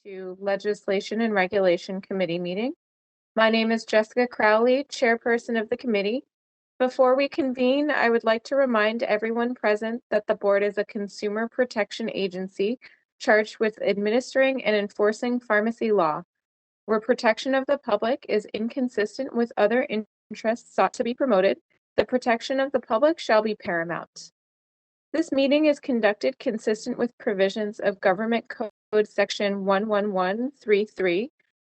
to Legislation and Regulation Committee meeting. My name is Jessica Crowley, Chairperson of the committee. Before we convene, I would like to remind everyone present that the board is a consumer protection agency charged with administering and enforcing pharmacy law. Where protection of the public is inconsistent with other interests sought to be promoted, the protection of the public shall be paramount. This meeting is conducted consistent with provisions of Government Code Section 11133.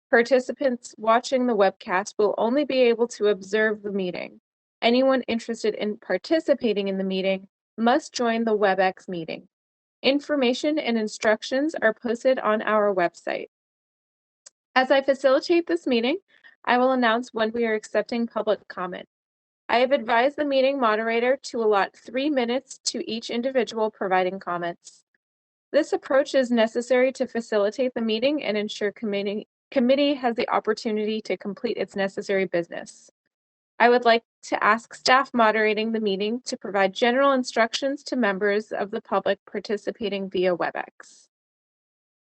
Participants watching the webcast will only be able to observe the meeting. Anyone interested in participating in the meeting must join the Webex meeting. Information and instructions are posted on our website. As I facilitate this meeting, I will announce when we are accepting public comment. I have advised the meeting moderator to allot 3 minutes to each individual providing comments. This approach is necessary to facilitate the meeting and ensure committee has the opportunity to complete its necessary business. I would like to ask staff moderating the meeting to provide general instructions to members of the public participating via Webex.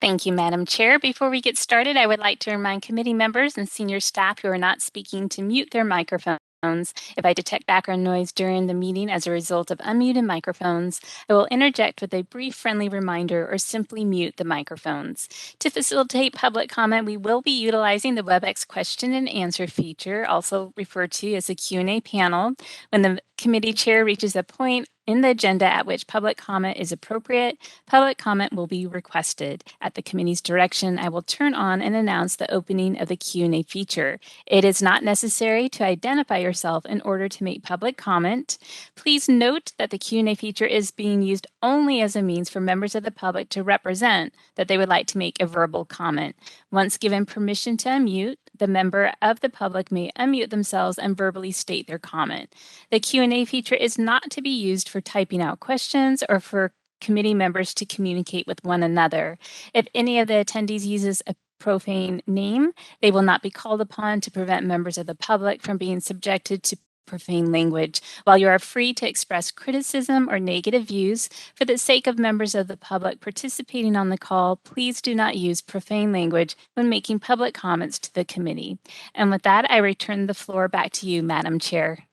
Thank you, Madam Chair. Before we get started, I would like to remind committee members and senior staff who are not speaking to mute their microphones. If I detect background noise during the meeting as a result of unmuted microphones, I will interject with a brief friendly reminder or simply mute the microphones. To facilitate public comment, we will be utilizing the Webex question and answer feature, also referred to as a Q&A panel. When the committee chair reaches a point in the agenda at which public comment is appropriate, public comment will be requested. At the committee's direction, I will turn on and announce the opening of the Q&A feature. It is not necessary to identify yourself in order to make public comment. Please note that the Q&A feature is being used only as a means for members of the public to represent that they would like to make a verbal comment. Once given permission to unmute, the member of the public may unmute themselves and verbally state their comment. The Q&A feature is not to be used for typing out questions or for committee members to communicate with one another. If any of the attendees uses a profane name, they will not be called upon to prevent members of the public from being subjected to profane language. While you are free to express criticism or negative views, for the sake of members of the public participating on the call, please do not use profane language when making public comments to the committee. And with that, I return the floor back to you, Madam Chair.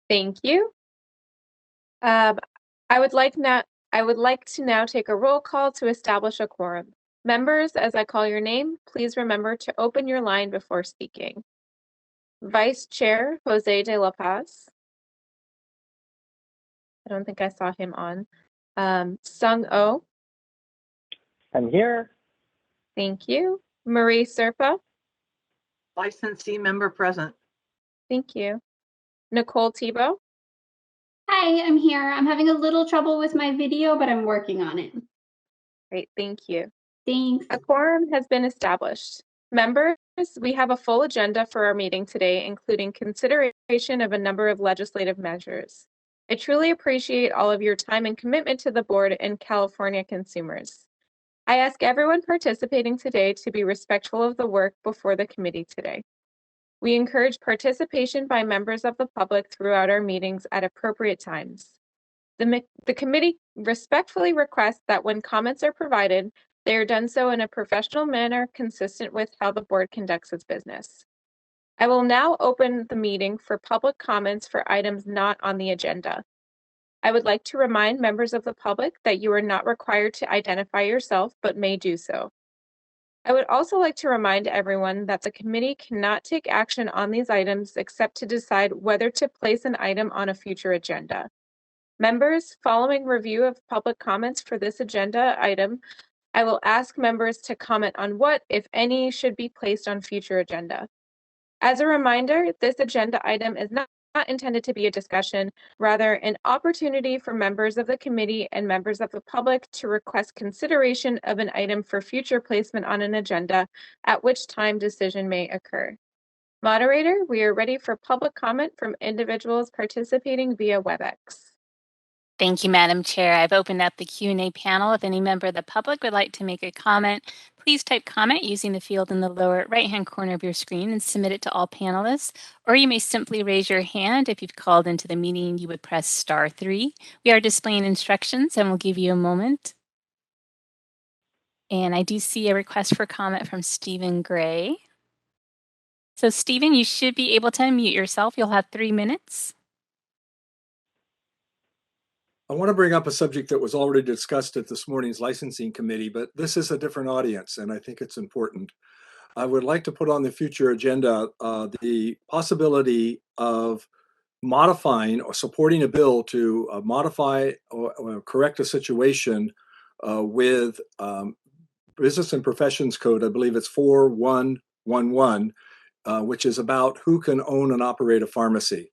Thank you. I would like to now take a roll call to establish a quorum. Members, as I call your name, please remember to open your line before speaking. Vice Chair Jose de la Paz. I don't think I saw him on. Sung Oh. I'm here. Thank you. Marie Serpa. Licensee member present. Thank you. Nicole Tebow. Hi, I'm here. I'm having a little trouble with my video, but I'm working on it. Great, thank you. Thanks. A quorum has been established. Members, we have a full agenda for our meeting today, including consideration of a number of legislative measures. I truly appreciate all of your time and commitment to the board and California consumers. I ask everyone participating today to be respectful of the work before the committee today. We encourage participation by members of the public throughout our meetings at appropriate times. The committee respectfully requests that when comments are provided, they are done so in a professional manner consistent with how the board conducts its business. I will now open the meeting for public comments for items not on the agenda. I would like to remind members of the public that you are not required to identify yourself, but may do so. I would also like to remind everyone that the committee cannot take action on these items except to decide whether to place an item on a future agenda. Members, following review of public comments for this agenda item, I will ask members to comment on what, if any, should be placed on future agenda. As a reminder, this agenda item is not intended to be a discussion, rather an opportunity for members of the committee and members of the public to request consideration of an item for future placement on an agenda, at which time decision may occur. Moderator, we are ready for public comment from individuals participating via Webex. Thank you, Madam Chair. I've opened up the Q&A panel. If any member of the public would like to make a comment, please type comment using the field in the lower right-hand corner of your screen and submit it to all panelists. Or you may simply raise your hand. If you've called into the meeting, you would press *3. We are displaying instructions and we'll give you a moment. And I do see a request for comment from Stephen Gray. So Stephen, you should be able to unmute yourself. You'll have 3 minutes. I want to bring up a subject that was already discussed at this morning's licensing committee, but this is a different audience, and I think it's important. I would like to put on the future agenda the possibility of modifying or supporting a bill to modify or correct a situation with Business and Professions Code. I believe it's 4111, which is about who can own and operate a pharmacy.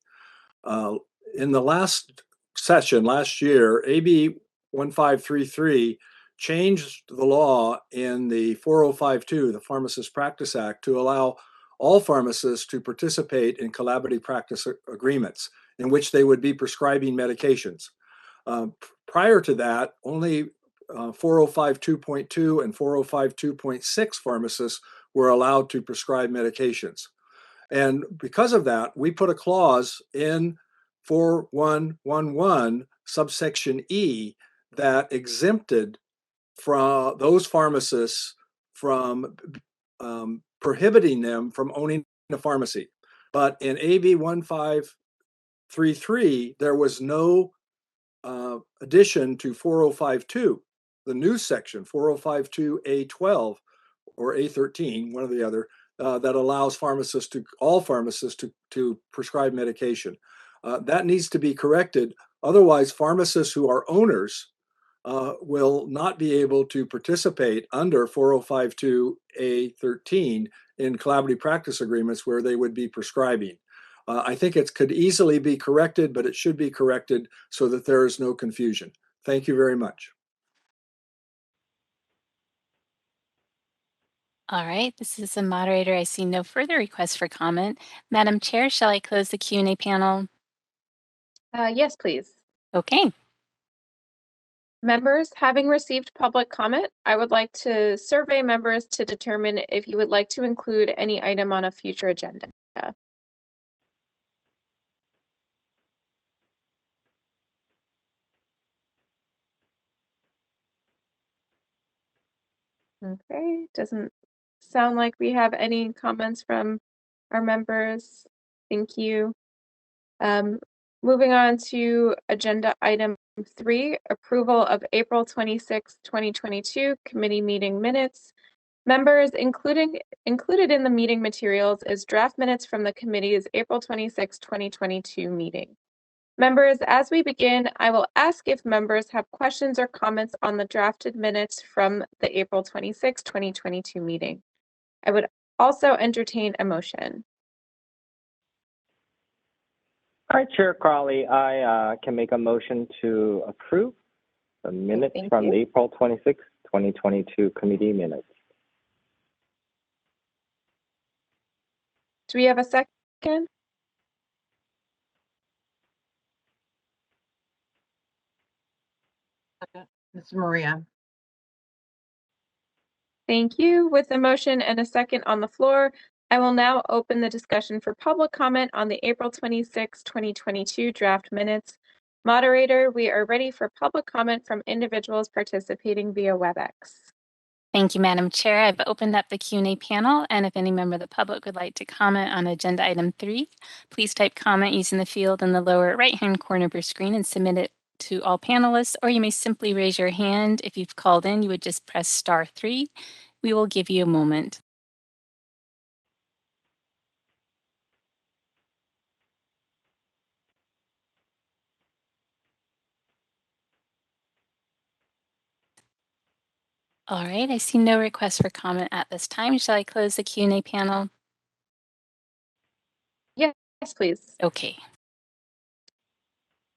In the last session, last year, AB 1533 changed the law in the 4052, the Pharmacist Practice Act, to allow all pharmacists to participate in collaborative practice agreements in which they would be prescribing medications. Prior to that, only 4052.2 and 4052.6 pharmacists were allowed to prescribe medications. And because of that, we put a clause in 4111 subsection E that exempted from those pharmacists from prohibiting them from owning a pharmacy. But in AB 1533, there was no addition to 4052, the new section, 4052A12 or A13, one or the other, that allows all pharmacists to prescribe medication. That needs to be corrected. Otherwise, pharmacists who are owners will not be able to participate under 4052A13 in collaborative practice agreements where they would be prescribing. I think it could easily be corrected, but it should be corrected so that there is no confusion. Thank you very much. All right, this is the moderator. I see no further requests for comment. Madam Chair, shall I close the Q&A panel? Yes, please. Okay. Members, having received public comment, I would like to survey members to determine if you would like to include any item on a future agenda. Okay, doesn't sound like we have any comments from our members. Thank you. Moving on to agenda item 3, approval of April 26, 2022 committee meeting minutes. Members, included in the meeting materials is draft minutes from the committee's April 26, 2022 meeting. Members, as we begin, I will ask if members have questions or comments on the drafted minutes from the April 26, 2022 meeting. I would also entertain a motion. All right, Chair Crowley, I can make a motion to approve the minutes from the April 26, 2022 committee minutes. Do we have a second? This is Maria. Thank you. With a motion and a second on the floor, I will now open the discussion for public comment on the April 26, 2022 draft minutes. Moderator, we are ready for public comment from individuals participating via Webex. Thank you, Madam Chair. I've opened up the Q&A panel, and if any member of the public would like to comment on agenda item 3, please type comment using the field in the lower right-hand corner of your screen and submit it to all panelists, or you may simply raise your hand. If you've called in, you would just press *3. We will give you a moment. All right, I see no requests for comment at this time. Shall I close the Q&A panel? Yes, please. Okay.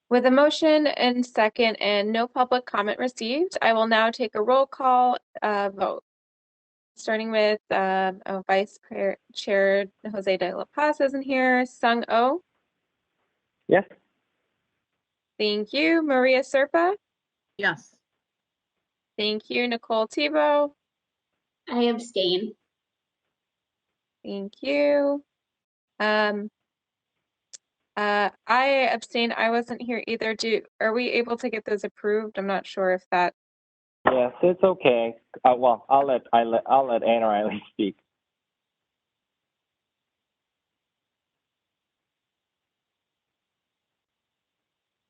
With a motion and second and no public comment received, I will now take a roll call vote. Starting with Vice Chair Jose de la Paz isn't here. Sung Oh. Yes. Thank you. Maria Serpa. Yes. Thank you. Nicole Thibault. I abstain. Thank you. I abstain. I wasn't here either. Are we able to get those approved? I'm not sure if that. Yes, it's okay. Well, I'll let Anne or Eileen speak.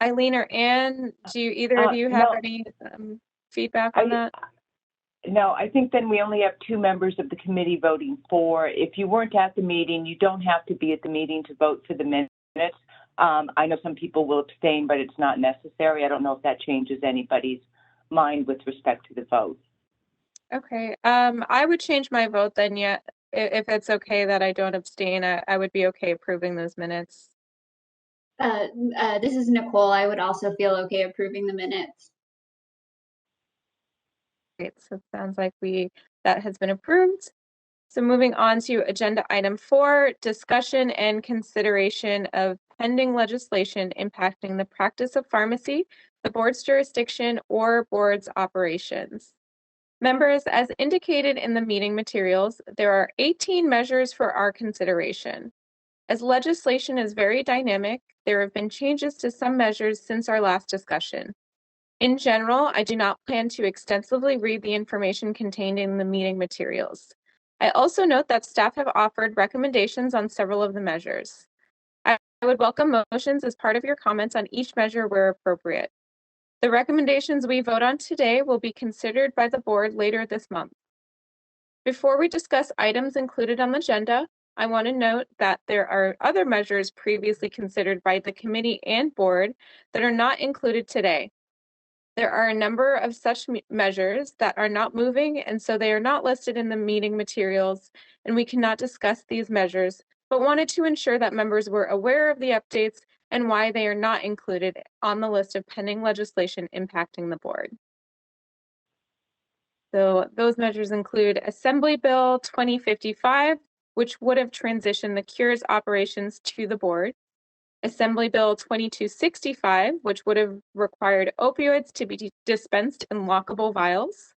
Eileen or Anne, do either of you have any feedback on that? No, I think then we only have 2 members of the committee voting for. If you weren't at the meeting, you don't have to be at the meeting to vote for the minutes. I know some people will abstain, but it's not necessary. I don't know if that changes anybody's mind with respect to the vote. Okay, I would change my vote then, if it's okay that I don't abstain, I would be okay approving those minutes. This is Nicole. I would also feel okay approving the minutes. Great, so it sounds like that has been approved. So moving on to agenda item 4, discussion and consideration of pending legislation impacting the practice of pharmacy, the board's jurisdiction, or board's operations. Members, as indicated in the meeting materials, there are 18 measures for our consideration. As legislation is very dynamic, there have been changes to some measures since our last discussion. In general, I do not plan to extensively read the information contained in the meeting materials. I also note that staff have offered recommendations on several of the measures. I would welcome motions as part of your comments on each measure where appropriate. The recommendations we vote on today will be considered by the board later this month. Before we discuss items included on the agenda, I want to note that there are other measures previously considered by the committee and board that are not included today. There are a number of such measures that are not moving, and so they are not listed in the meeting materials, and we cannot discuss these measures, but wanted to ensure that members were aware of the updates and why they are not included on the list of pending legislation impacting the board. So those measures include Assembly Bill 2055, which would have transitioned the Cures operations to the board. Assembly Bill 2265, which would have required opioids to be dispensed in lockable vials.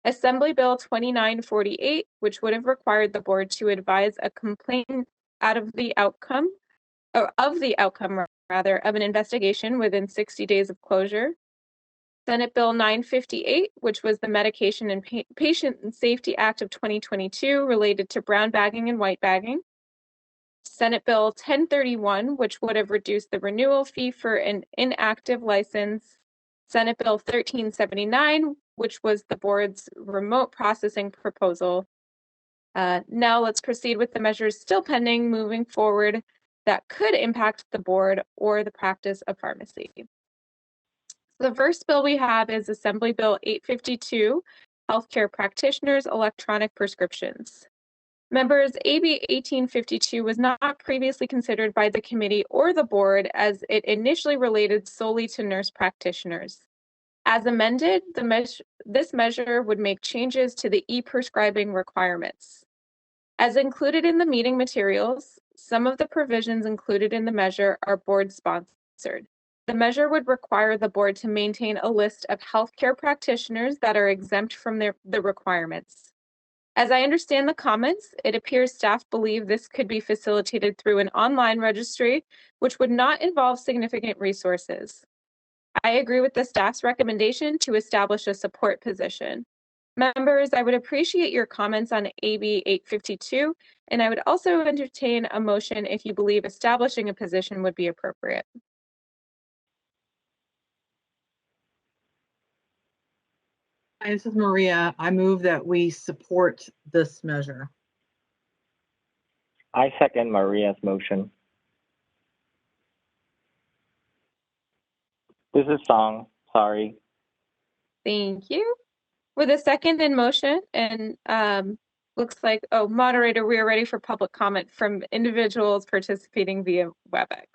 Assembly Bill 2948, which would have required the board to advise a complaint of the outcome of an investigation within 60 days of closure. Senate Bill 958, which was the Medication and Patient Safety Act of 2022 related to brown bagging and white bagging. Senate Bill 1031, which would have reduced the renewal fee for an inactive license. Senate Bill 1379, which was the board's remote processing proposal. Now let's proceed with the measures still pending moving forward that could impact the board or the practice of pharmacy. The first bill we have is Assembly Bill 852, Healthcare Practitioners Electronic Prescriptions. Members, AB 1852 was not previously considered by the committee or the board as it initially related solely to nurse practitioners. As amended, this measure would make changes to the e-prescribing requirements. As included in the meeting materials, some of the provisions included in the measure are board-sponsored. The measure would require the board to maintain a list of healthcare practitioners that are exempt from the requirements. As I understand the comments, it appears staff believe this could be facilitated through an online registry, which would not involve significant resources. I agree with the staff's recommendation to establish a support position. Members, I would appreciate your comments on AB 852, and I would also entertain a motion if you believe establishing a position would be appropriate. Hi, this is Maria. I move that we support this measure. I second Maria's motion. This is Song. Sorry. Thank you. With a second in motion, and looks like, oh, moderator, we are ready for public comment from individuals participating via Webex.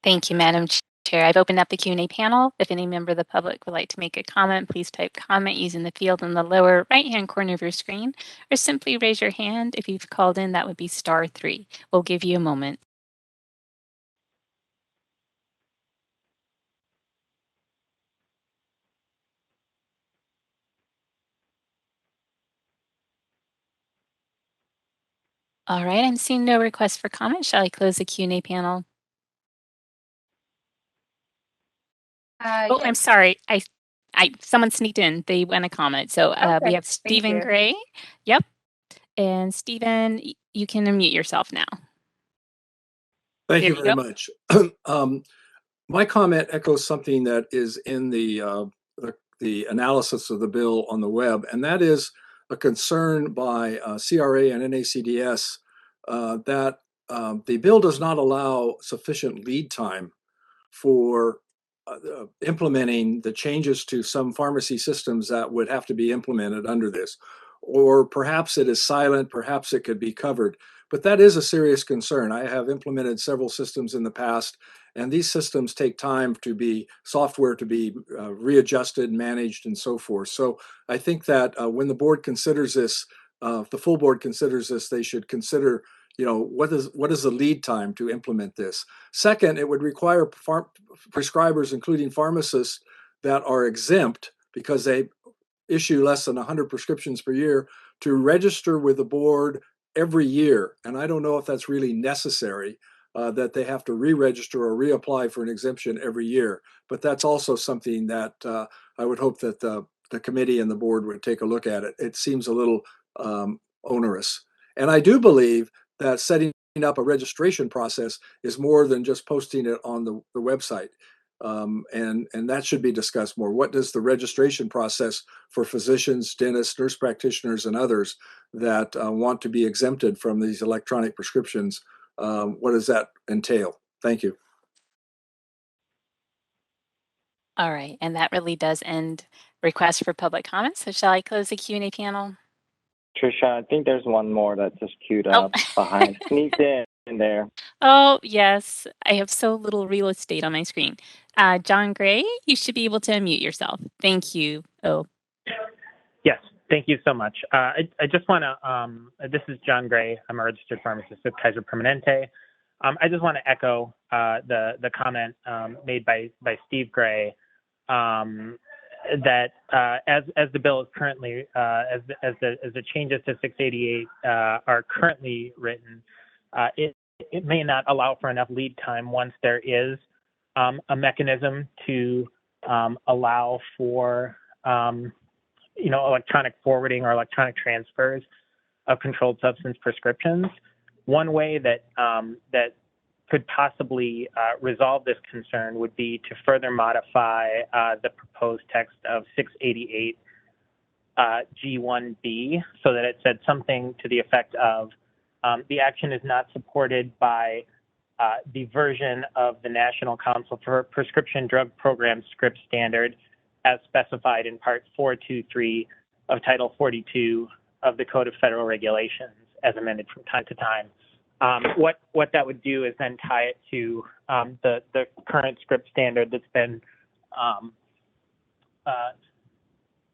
Thank you, Madam Chair. I've opened up the Q&A panel. If any member of the public would like to make a comment, please type comment using the field in the lower right-hand corner of your screen, or simply raise your hand. If you've called in, that would be *3. We'll give you a moment. All right, I'm seeing no requests for comment. Shall I close the Q&A panel? Yes. I'm sorry. I someone sneaked in. They want to comment. So Okay, we have thank Stephen you. Gray. Yep. And Stephen, you can unmute yourself now. Thank There you you very go. much. My comment echoes something that is in the analysis of the bill on the web, and that is a concern by CRA and NACDS that the bill does not allow sufficient lead time for implementing the changes to some pharmacy systems that would have to be implemented under this. Or perhaps it is silent, perhaps it could be covered. But that is a serious concern. I have implemented several systems in the past, and these systems take time to be software to be readjusted, managed, and so forth. So I think that when the board considers this, the full board considers this, they should consider, what is the lead time to implement this. Second, it would require prescribers, including pharmacists, that are exempt because they issue less than 100 prescriptions per year, to register with the board every year. And I don't know if that's really necessary, that they have to re-register or reapply for an exemption every year. But that's also something that I would hope that the committee and the board would take a look at it. It seems a little onerous. And I do believe that setting up a registration process is more than just posting it on the website. And that should be discussed more. What does the registration process for physicians, dentists, nurse practitioners, and others that want to be exempted from these electronic prescriptions, what does that entail? Thank you. All right, and that really does end requests for public comments. So shall I close the Q&A panel? Trisha, I think there's one more that's just queued up behind, sneaked in there. Oh, yes. I have so little real estate on my screen. John Gray, you should be able to unmute yourself. Thank you. Oh. Yes, thank you so much. I just want to, this is John Gray. I'm a registered pharmacist with Kaiser Permanente. I just want to echo the comment made by Steve Gray that as the bill is currently, as the changes to 688 are currently written, it may not allow for enough lead time once there is a mechanism to allow for electronic forwarding or electronic transfers of controlled substance prescriptions. One way that that could possibly resolve this concern would be to further modify the proposed text of 688 G1B so that it said something to the effect of the action is not supported by the version of the National Council for Prescription Drug Program script standard as specified in Part 423 of Title 42 of the Code of Federal Regulations, as amended from time to time. What that would do is then tie it to the current script standard that's been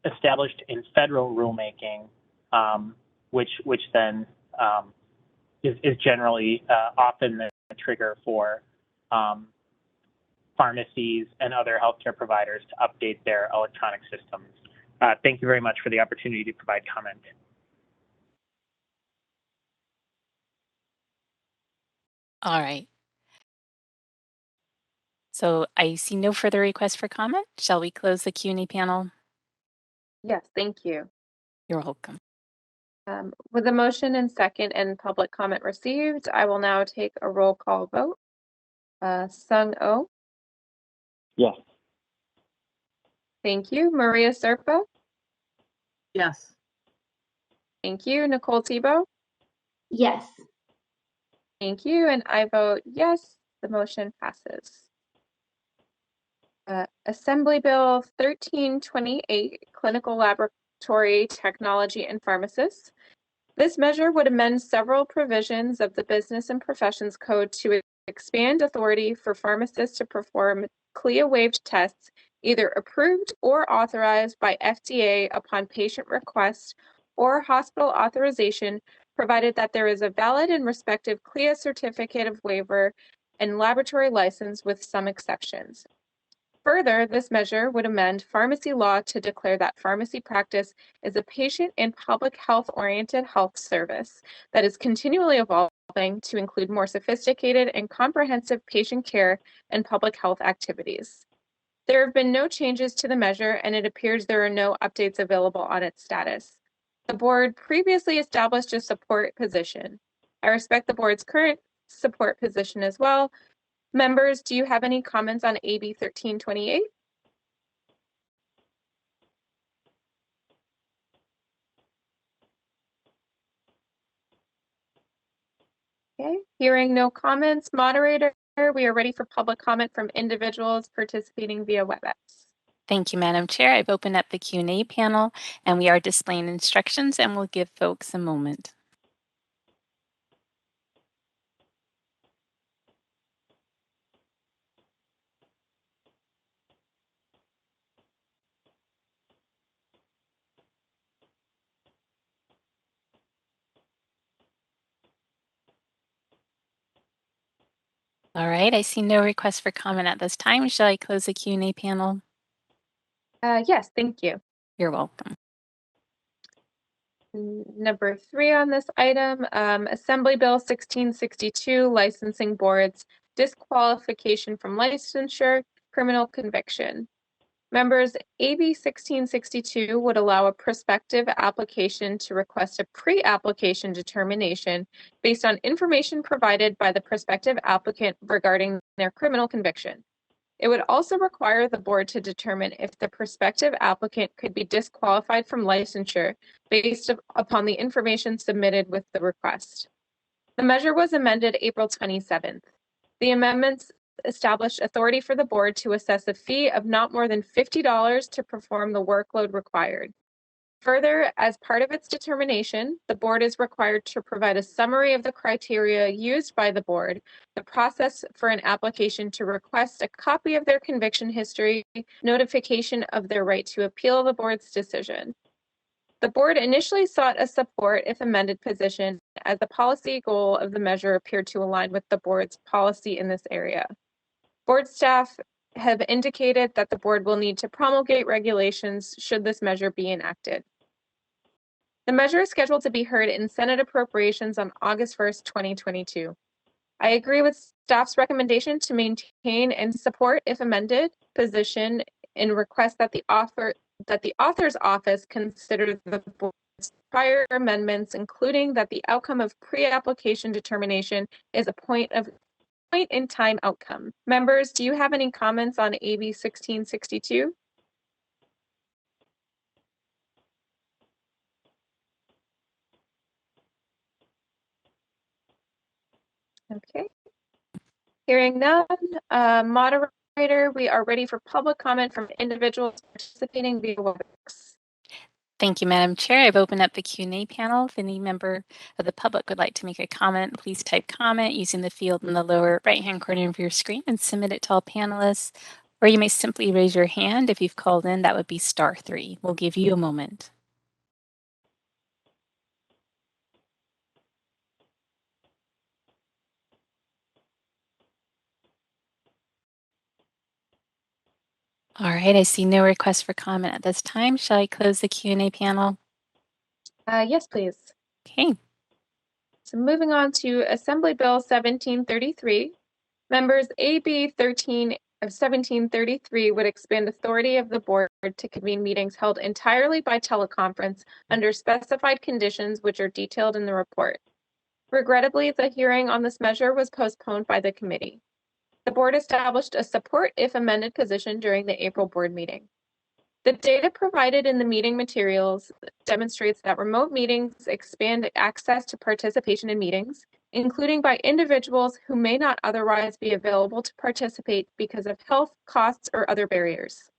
established in federal rulemaking, which then is generally often the trigger for pharmacies and other healthcare providers to update their electronic systems. Thank you very much for the opportunity to provide comment. All right. So I see no further requests for comment. Shall we close the Q&A panel? Yes, thank you. You're welcome. With a motion and second and public comment received, I will now take a roll call vote. Sung Oh. Yes. Thank you. Maria Serpa. Yes. Thank you. Nicole Tebow. Yes. Thank you. And I vote yes, the motion passes. Assembly Bill 1328, Clinical Laboratory Technology and Pharmacists. This measure would amend several provisions of the Business and Professions Code to expand authority for pharmacists to perform CLIA-waived tests, either approved or authorized by FDA upon patient request or hospital authorization, provided that there is a valid and respective CLIA certificate of waiver and laboratory license with some exceptions. Further, this measure would amend pharmacy law to declare that pharmacy practice is a patient and public health-oriented health service that is continually evolving to include more sophisticated and comprehensive patient care and public health activities. There have been no changes to the measure, and it appears there are no updates available on its status. The board previously established a support position. I respect the board's current support position as well. Members, do you have any comments on AB 1328? Okay, hearing no comments, moderator, we are ready for public comment from individuals participating via Webex. Thank you, Madam Chair. I've opened up the Q&A panel and we are displaying instructions and we'll give folks a moment. All right, I see no request for comment at this time. Shall I close the Q&A panel? Yes, thank you. You're welcome. Number 3 on this item, Assembly Bill 1662, Licensing Boards, Disqualification from Licensure, Criminal Conviction. Members, AB 1662 would allow a prospective application to request a pre-application determination based on information provided by the prospective applicant regarding their criminal conviction. It would also require the board to determine if the prospective applicant could be disqualified from licensure based upon the information submitted with the request. The measure was amended April 27th. The amendments established authority for the board to assess a fee of not more than $50 to perform the workload required. Further, as part of its determination, the board is required to provide a summary of the criteria used by the board, the process for an application to request a copy of their conviction history, notification of their right to appeal the board's decision. The board initially sought a support if amended position, as the policy goal of the measure appeared to align with the board's policy in this area. Board staff have indicated that the board will need to promulgate regulations should this measure be enacted. The measure is scheduled to be heard in Senate Appropriations on August 1st, 2022. I agree with staff's recommendation to maintain and support, if amended, position and request that the author's office consider the board's prior amendments, including that the outcome of pre-application determination is a point in time outcome. Members, do you have any comments on AB 1662? Okay. Hearing none, moderator, we are ready for public comment from individuals participating via Webex. Thank you, Madam Chair. I've opened up the Q&A panel. If any member of the public would like to make a comment, please type comment using the field in the lower right-hand corner of your screen and submit it to all panelists. Or you may simply raise your hand. If you've called in, that would be *3. We'll give you a moment. All right, I see no request for comment at this time. Shall I close the Q&A panel? Yes, please. Okay. So moving on to Assembly Bill 1733. Members, AB 1733 would expand authority of the board to convene meetings held entirely by teleconference under specified conditions which are detailed in the report. Regrettably, the hearing on this measure was postponed by the committee. The board established a support if amended position during the April board meeting. The data provided in the meeting materials demonstrates that remote meetings expand access to participation in meetings, including by individuals who may not otherwise be available to participate because of health, costs, or other barriers.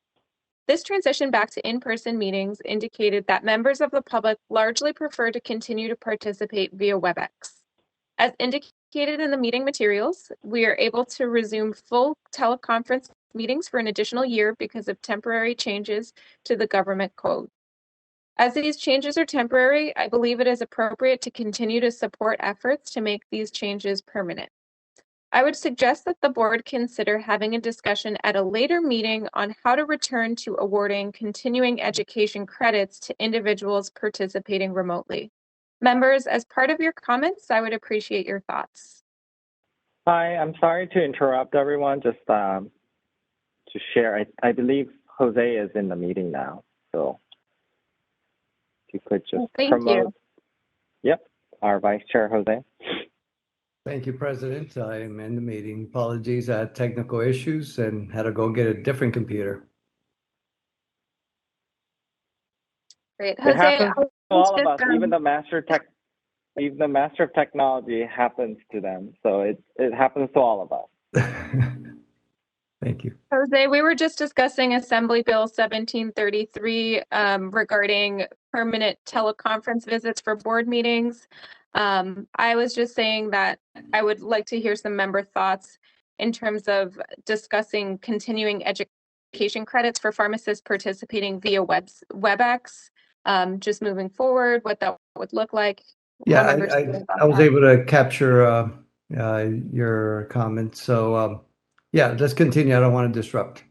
This transition back to in-person meetings indicated that members of the public largely prefer to continue to participate via Webex. As indicated in the meeting materials, we are able to resume full teleconference meetings for an additional year because of temporary changes to the government code. As these changes are temporary, I believe it is appropriate to continue to support efforts to make these changes permanent. I would suggest that the board consider having a discussion at a later meeting on how to return to awarding continuing education credits to individuals participating remotely. Members, as part of your comments, I would appreciate your thoughts. Hi, I'm sorry to interrupt everyone. Just to share. I believe Jose is in the meeting now, so if you could just promote. You. Yep, our Vice Chair, Jose. Thank you, President. I am in the meeting. Apologies, I had technical issues and had to go get a different computer. Great. Jose, it happens to all of us. Even the master of technology happens to them. So it happens to all of us. Thank you. Jose, we were just discussing Assembly Bill 1733 regarding permanent teleconference visits for board meetings. I was just saying that I would like to hear some member thoughts in terms of discussing continuing education credits for pharmacists participating via Webex, just moving forward, what that would look like. Yeah, I was able to capture your comments. So yeah, let's continue. I don't want to disrupt.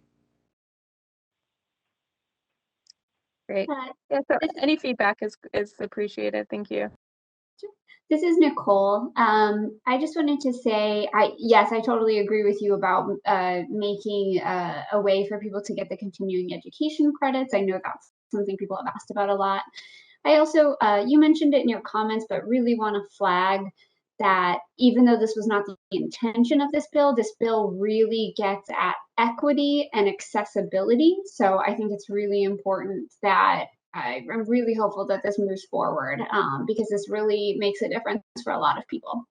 Great. Yeah, so any feedback is appreciated. Thank you. This is Nicole. I just wanted to say, yes, I totally agree with you about making a way for people to get the continuing education credits. I know that's something people have asked about a lot. I also, you mentioned it in your comments, but really want to flag that even though this was not the intention of this bill really gets at equity and accessibility. So I think it's really important that I'm really hopeful that this moves forward because this really makes a difference for a lot of people.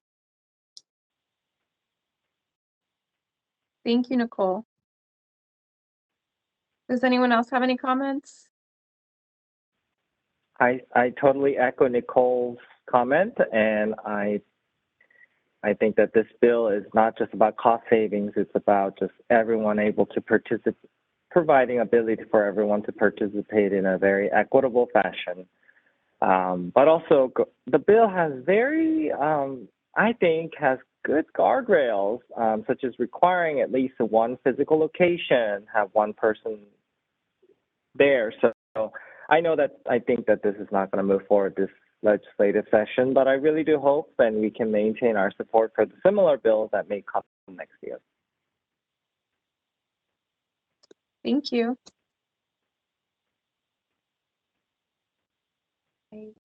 Thank you, Nicole. Does anyone else have any comments? I totally echo Nicole's comment, and I think that this bill is not just about cost savings, it's about just everyone able to participate, providing ability for everyone to participate in a very equitable fashion. But also the bill has I think has good guardrails, such as requiring at least one physical location, have one person there. So I think that this is not going to move forward this legislative session, but I really do hope and we can maintain our support for the similar bills that may come next year. Thank you.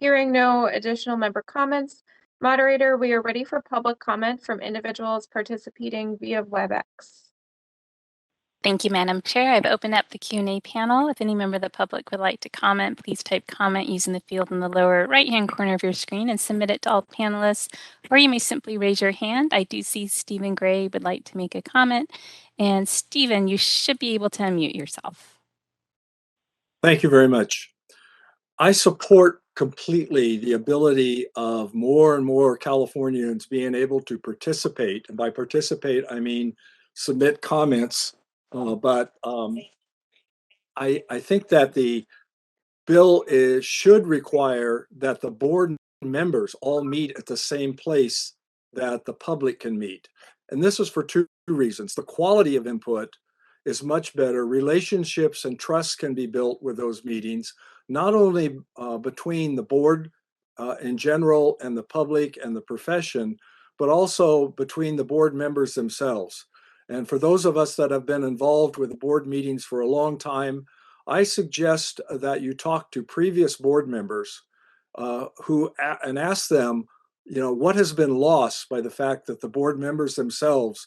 Hearing no additional member comments, moderator, we are ready for public comment from individuals participating via Webex. Thank you, Madam Chair. I've opened up the Q&A panel. If any member of the public would like to comment, please type comment using the field in the lower right-hand corner of your screen and submit it to all panelists, or you may simply raise your hand. I do see Stephen Gray would like to make a comment. And Stephen, you should be able to unmute yourself. Thank you very much. I support completely the ability of more and more Californians being able to participate. And by participate, I mean submit comments. But I think that the bill should require that the board members all meet at the same place that the public can meet. And this is for two reasons. The quality of input is much better. Relationships and trust can be built with those meetings, not only between the board in general and the public and the profession, but also between the board members themselves. And for those of us that have been involved with the board meetings for a long time, I suggest that you talk to previous board members and ask them, what has been lost by the fact that the board members themselves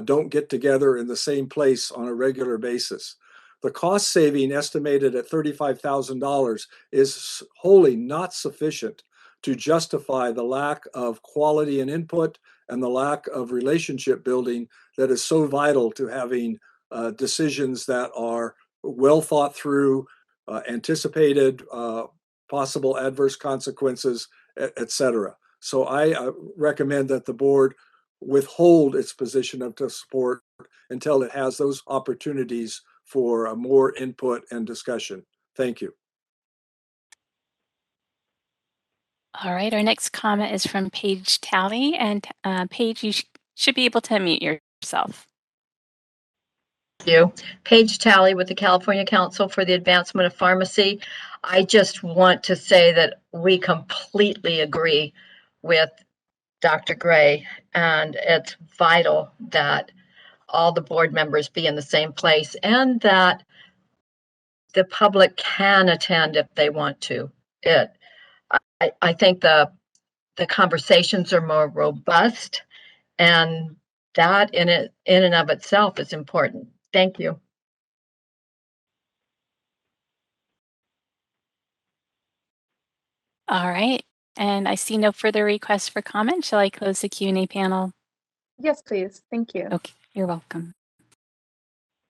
don't get together in the same place on a regular basis. The cost saving estimated at $35,000 is wholly not sufficient to justify the lack of quality and input and the lack of relationship building that is so vital to having decisions that are well thought through, anticipated possible adverse consequences, etc. So I recommend that the board withhold its position of support until it has those opportunities for more input and discussion. Thank you. All right, our next comment is from Paige Talley. And Paige, you should be able to unmute yourself. Thank you. Paige Talley with the California Council for the Advancement of Pharmacy. I just want to say that we completely agree with Dr. Gray, and it's vital that all the board members be in the same place and that the public can attend if they want to. I think the conversations are more robust, and that in and of itself is important. Thank you. All right. And I see no further requests for comment. Shall I close the Q&A panel? Yes, please. Thank you. Okay, you're welcome.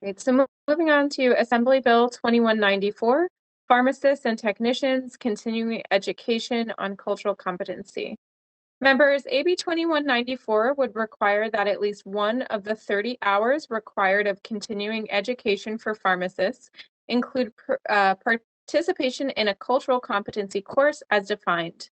Great. So moving on to Assembly Bill 2194, Pharmacists and Technicians Continuing Education on Cultural Competency. Members, AB 2194 would require that at least one of the 30 hours required of continuing education for pharmacists include participation in a cultural competency course as defined.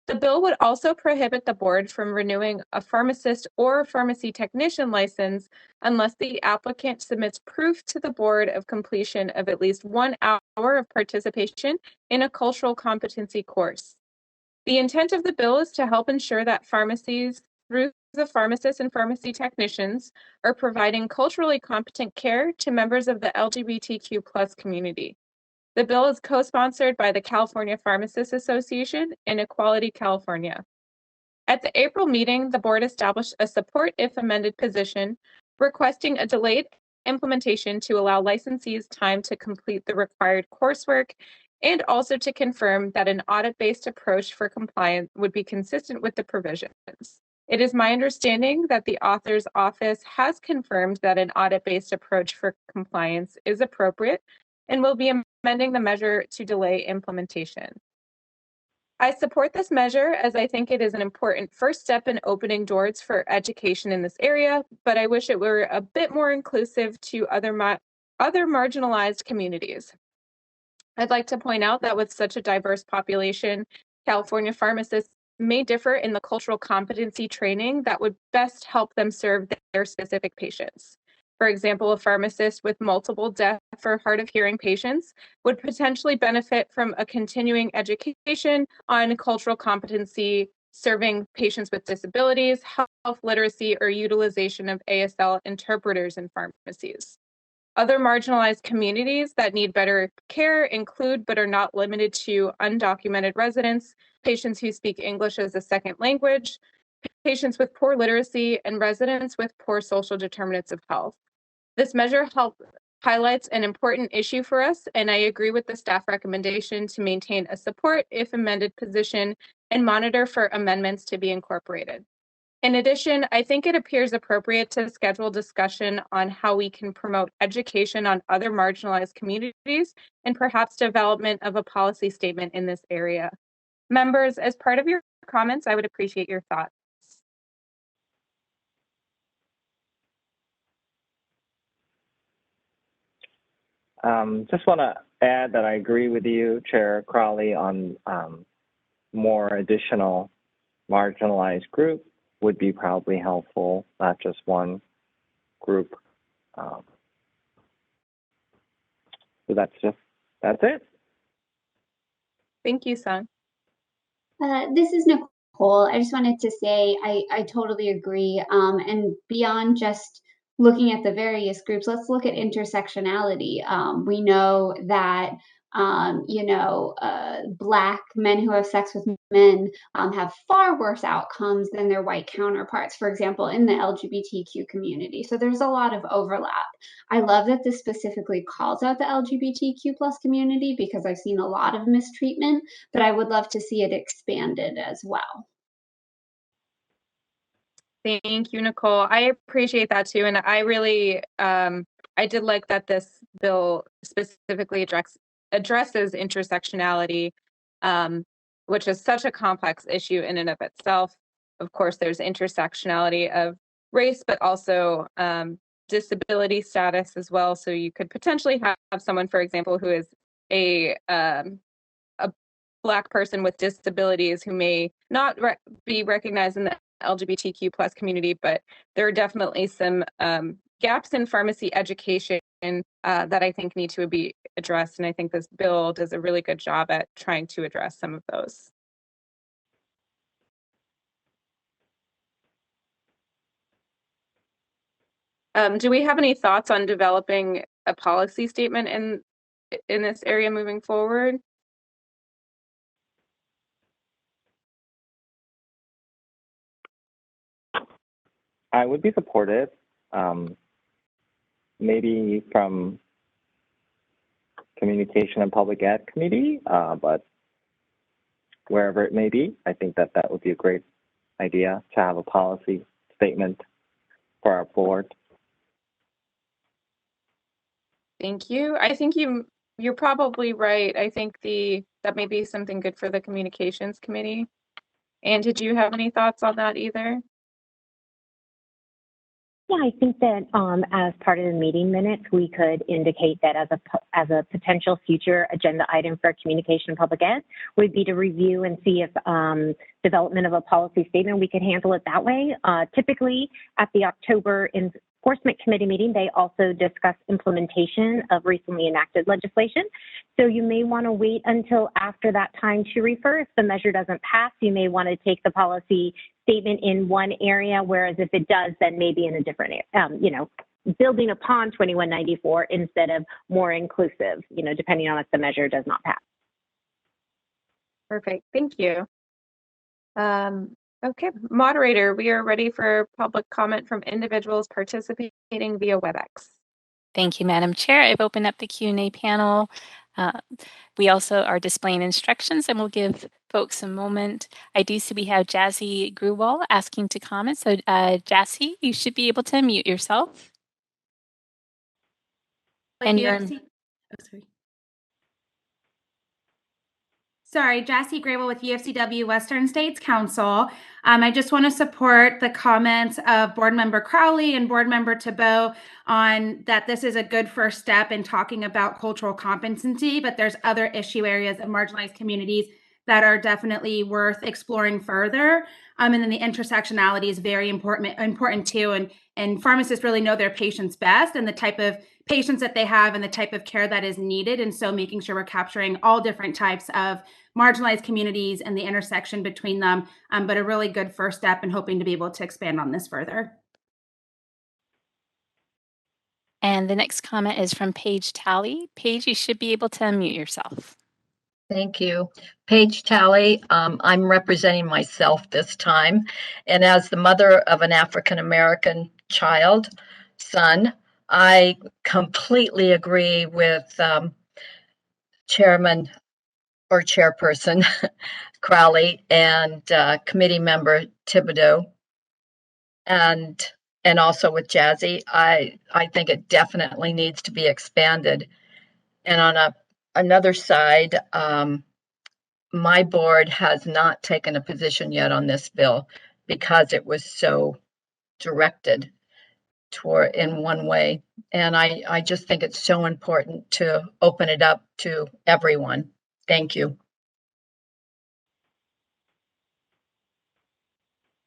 The bill would also prohibit the board from renewing a pharmacist or pharmacy technician license unless the applicant submits proof to the board of completion of at least 1 hour of participation in a cultural competency course. The intent of the bill is to help ensure that pharmacies, through the pharmacists and pharmacy technicians, are providing culturally competent care to members of the LGBTQ+ community. The bill is co-sponsored by the California Pharmacists Association and Equality California. At the April meeting, the board established a support if amended position, requesting a delayed implementation to allow licensees time to complete the required coursework and also to confirm that an audit-based approach for compliance would be consistent with the provisions. It is my understanding that the author's office has confirmed that an audit-based approach for compliance is appropriate and will be amending the measure to delay implementation. I support this measure as I think it is an important first step in opening doors for education in this area, but I wish it were a bit more inclusive to other marginalized communities. I'd like to point out that with such a diverse population, California pharmacists may differ in the cultural competency training that would best help them serve their specific patients. For example, a pharmacist with multiple deaf or hard of hearing patients would potentially benefit from a continuing education on cultural competency, serving patients with disabilities, health literacy, or utilization of ASL interpreters in pharmacies. Other marginalized communities that need better care include, but are not limited to, undocumented residents, patients who speak English as a second language, patients with poor literacy, and residents with poor social determinants of health. This measure highlights an important issue for us, and I agree with the staff recommendation to maintain a support if amended position and monitor for amendments to be incorporated. In addition, I think it appears appropriate to schedule discussion on how we can promote education on other marginalized communities and perhaps development of a policy statement in this area. Members, as part of your comments, I would appreciate your thoughts. Just want to add that I agree with you, Chair Crowley, on more additional marginalized group would be probably helpful, not just one group. So that's it. Thank you, Sung. This is Nicole. I just wanted to say I totally agree. And beyond just looking at the various groups, let's look at intersectionality. We know that Black men who have sex with men have far worse outcomes than their white counterparts, for example, in the LGBTQ community. So there's a lot of overlap. I love that this specifically calls out the LGBTQ+ community because I've seen a lot of mistreatment, but I would love to see it expanded as well. Thank you, Nicole. I appreciate that too. And I really, I did like that this bill specifically addresses intersectionality, which is such a complex issue in and of itself. Of course, there's intersectionality of race, but also disability status as well. So you could potentially have someone, for example, who is a Black person with disabilities who may not be recognized in the LGBTQ+ community, but there are definitely some gaps in pharmacy education that I think need to be addressed. And I think this bill does a really good job at trying to address some of those. Do we have any thoughts on developing a policy statement in this area moving forward? I would be supportive, maybe from Communication and Public Ed Committee, but wherever it may be, I think that that would be a great idea to have a policy statement for our board. Thank you. I think you're probably right. I think that may be something good for the Communications Committee. And did you have any thoughts on that either? Yeah, I think that as part of the meeting minutes, we could indicate that as a potential future agenda item for Communication and Public Ed would be to review and see if development of a policy statement, we could handle it that way. Typically, at the October Enforcement Committee meeting, they also discuss implementation of recently enacted legislation. So you may want to wait until after that time to refer. If the measure doesn't pass, you may want to take the policy statement in one area, whereas if it does, then maybe in a different area, building upon 2194 instead of more inclusive, depending on if the measure does not pass. Perfect. Thank you. Okay, moderator, we are ready for public comment from individuals participating via Webex. Thank you, Madam Chair. I've opened up the Q&A panel. We also are displaying instructions, and we'll give folks a moment. I do see we have Jazzy Gruwal asking to comment. So Jazzy, you should be able to unmute yourself. And you're Sorry, Jassy Grable with UFCW Western States Council. I just want to support the comments of Board Member Crowley and Board Member Thibault on that this is a good first step in talking about cultural competency, but there's other issue areas of marginalized communities that are definitely worth exploring further. And then the intersectionality is very important too. And pharmacists really know their patients best and the type of patients that they have and the type of care that is needed. And so making sure we're capturing all different types of marginalized communities and the intersection between them, but a really good first step and hoping to be able to expand on this further. And the next comment is from Paige Talley. Paige, you should be able to unmute yourself. Thank you. Paige Talley, I'm representing myself this time. And as the mother of an African-American son, I completely agree with Chairman or Chairperson Crowley and Committee Member Thibodeau, and also with Jazzy. I think it definitely needs to be expanded. And on another side, my board has not taken a position yet on this bill because it was so directed toward in one way. And I just think it's so important to open it up to everyone. Thank you.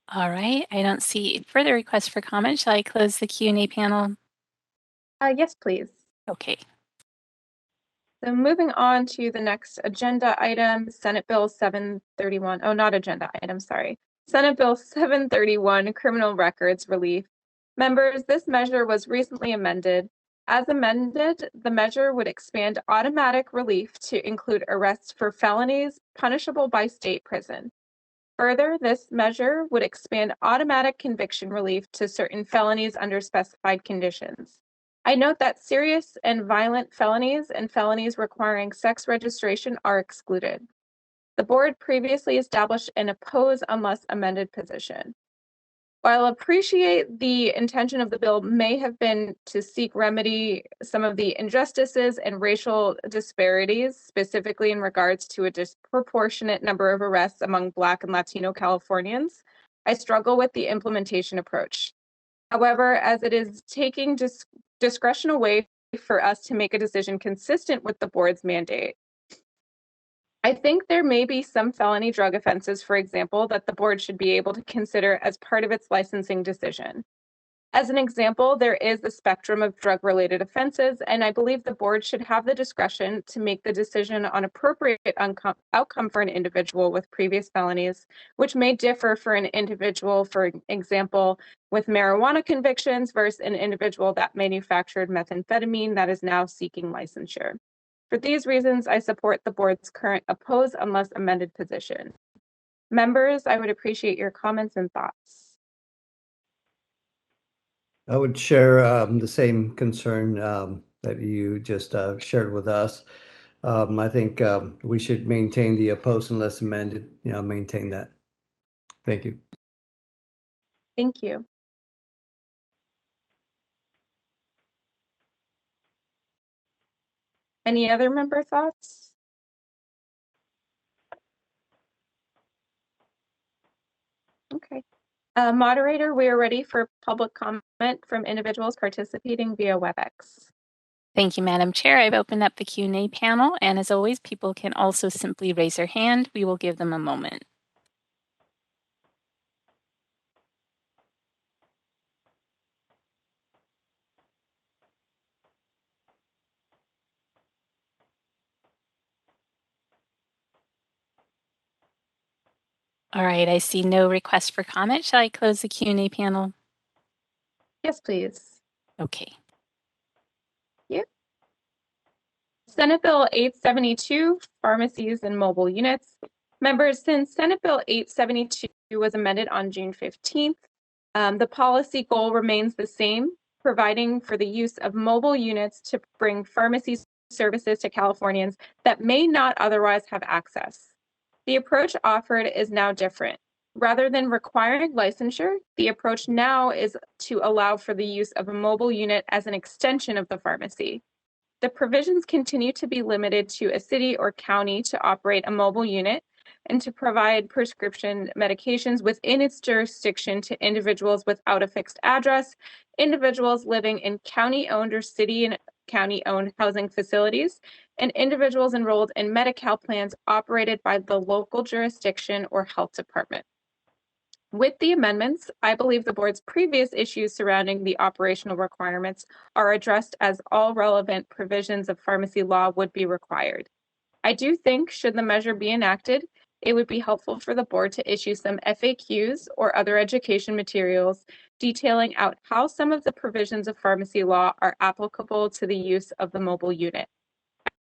All right, I don't see further requests for comment. Shall I close the Q&A panel? Yes, please. Okay. So moving on to the next agenda item, Senate Bill 731. Oh, not agenda item, sorry. Senate Bill 731, Criminal Records Relief. Members, this measure was recently amended. As amended, the measure would expand automatic relief to include arrests for felonies punishable by state prison. Further, this measure would expand automatic conviction relief to certain felonies under specified conditions. I note that serious and violent felonies and felonies requiring sex registration are excluded. The board previously established an oppose unless amended position. While I appreciate the intention of the bill may have been to seek remedy some of the injustices and racial disparities, specifically in regards to a disproportionate number of arrests among Black and Latino Californians, I struggle with the implementation approach. However, as it is taking discretion away for us to make a decision consistent with the board's mandate, I think there may be some felony drug offenses, for example, that the board should be able to consider as part of its licensing decision. As an example, there is a spectrum of drug-related offenses, and I believe the board should have the discretion to make the decision on appropriate outcome for an individual with previous felonies, which may differ for an individual, for example, with marijuana convictions versus an individual that manufactured methamphetamine that is now seeking licensure. For these reasons, I support the board's current oppose unless amended position. Members, I would appreciate your comments and thoughts. I would share the same concern that you just shared with us. I think we should maintain the oppose unless amended, maintain that. Thank you. Thank you. Any other member thoughts? Okay. Moderator, we are ready for public comment from individuals participating via Webex. Thank you, Madam Chair. I've opened up the Q&A panel, and as always, people can also simply raise their hand. We will give them a moment. All right, I see no request for comment. Shall I close the Q&A panel? Yes, please. Okay. Yep. Senate Bill 872, pharmacies and mobile units. Members, since Senate Bill 872 was amended on June 15th, the policy goal remains the same, providing for the use of mobile units to bring pharmacy services to Californians that may not otherwise have access. The approach offered is now different. Rather than requiring licensure, the approach now is to allow for the use of a mobile unit as an extension of the pharmacy. The provisions continue to be limited to a city or county to operate a mobile unit and to provide prescription medications within its jurisdiction to individuals without a fixed address, individuals living in county-owned or city and county-owned housing facilities, and individuals enrolled in Medi-Cal plans operated by the local jurisdiction or health department. With the amendments, I believe the board's previous issues surrounding the operational requirements are addressed as all relevant provisions of pharmacy law would be required. I do think, should the measure be enacted, it would be helpful for the board to issue some FAQs or other education materials detailing out how some of the provisions of pharmacy law are applicable to the use of the mobile unit.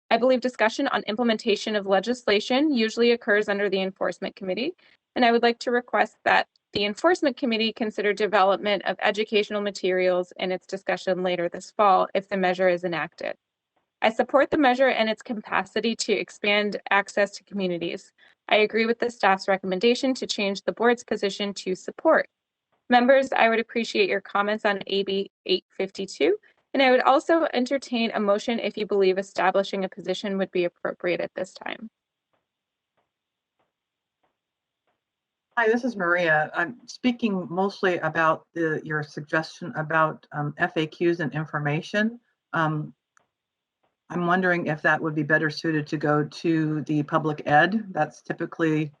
I believe discussion on implementation of legislation usually occurs under the Enforcement Committee, and I would like to request that the Enforcement Committee consider development of educational materials in its discussion later this fall if the measure is enacted. I support the measure and its capacity to expand access to communities. I agree with the staff's recommendation to change the board's position to support. Members, I would appreciate your comments on AB 852, and I would also entertain a motion if you believe establishing a position would be appropriate at this time. Hi, this is Maria. I'm speaking mostly about your suggestion about FAQs and information. I'm wondering if that would be better suited to go to the public ed. That's typically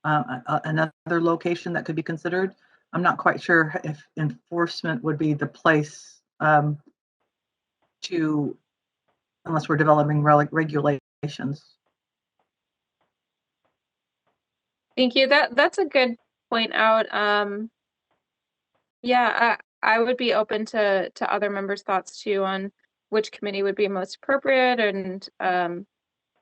another location that could be considered. I'm not quite sure if enforcement would be the place to, unless we're developing regulations. Thank you. That's a good point out. Yeah, I would be open to other members' thoughts too on which committee would be most appropriate, and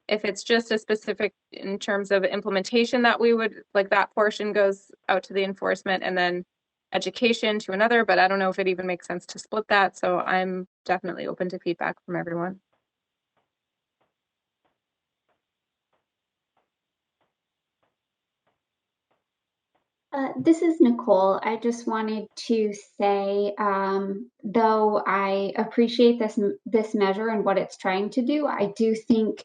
if it's just a specific in terms of implementation that we would like, that portion goes out to the enforcement and then education to another, but I don't know if it even makes sense to split that. So I'm definitely open to feedback from everyone. This is Nicole. I just wanted to say, though I appreciate this measure and what it's trying to do, I do think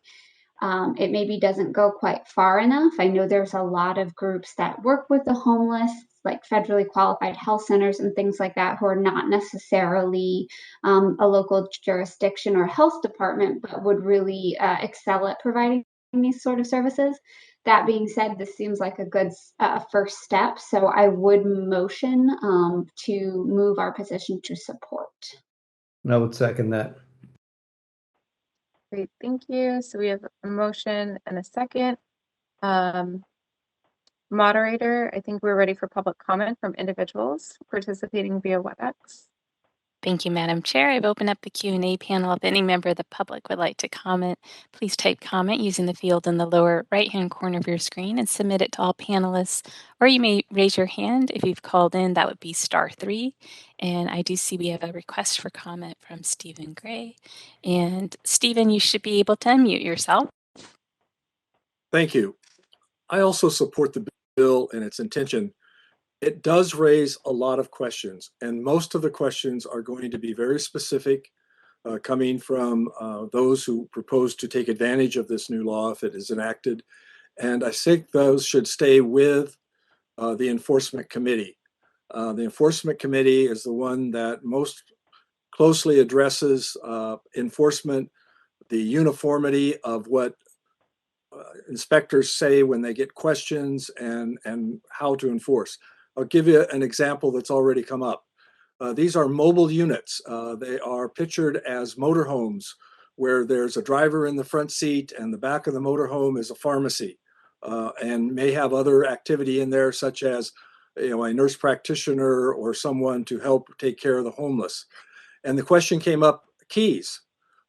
it maybe doesn't go quite far enough. I know there's a lot of groups that work with the homeless, like federally qualified health centers and things like that, who are not necessarily a local jurisdiction or health department, but would really excel at providing these sort of services. That being said, this seems like a good first step, so I would motion to move our position to support. I would second that. Great, thank you. So we have a motion and a second. Moderator, I think we're ready for public comment from individuals participating via Webex. Thank you, Madam Chair. I've opened up the Q&A panel. If any member of the public would like to comment, please type comment using the field in the lower right-hand corner of your screen and submit it to all panelists. Or you may raise your hand if you've called in. That would be *3. And I do see we have a request for comment from Stephen Gray. And Stephen, you should be able to unmute yourself. Thank you. I also support the bill and its intention. It does raise a lot of questions, and most of the questions are going to be very specific, coming from those who propose to take advantage of this new law if it is enacted. And I think those should stay with the Enforcement Committee. The Enforcement Committee is the one that most closely addresses enforcement, the uniformity of what inspectors say when they get questions, and how to enforce. I'll give you an example that's already come up. These are mobile units. They are pictured as motorhomes where there's a driver in the front seat and the back of the motorhome is a pharmacy, and may have other activity in there such as a nurse practitioner or someone to help take care of the homeless. And the question came up, keys.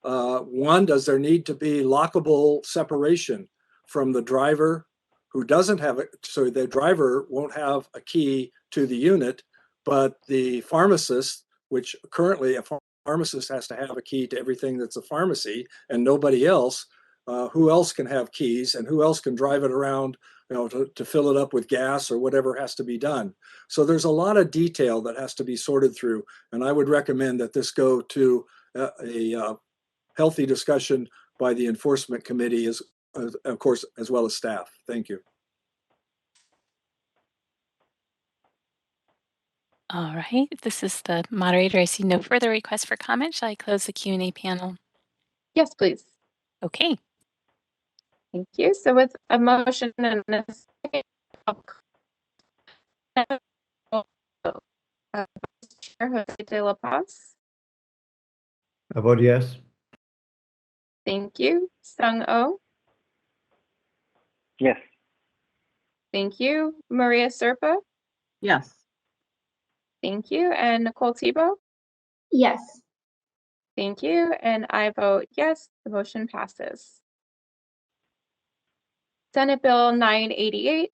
One, does there need to be lockable separation from the driver who doesn't have it? So the driver won't have a key to the unit, but the pharmacist, which currently a pharmacist has to have a key to everything that's a pharmacy and nobody else, who else can have keys and who else can drive it around, to fill it up with gas or whatever has to be done. So there's a lot of detail that has to be sorted through. And I would recommend that this go to a healthy discussion by the Enforcement Committee, as of course, as well as staff. Thank you. All right, this is the moderator. I see no further requests for comment. Shall I close the Q&A panel? Yes, please. Okay. Thank you. So with a motion and a second, Chair Jose de la Paz. I vote yes. Thank you. Sung Oh. Yes. Thank you. Maria Serpa. Yes. Thank you. And Nicole Tebow. Yes. Thank you. And I vote yes, the motion passes. Senate Bill 988.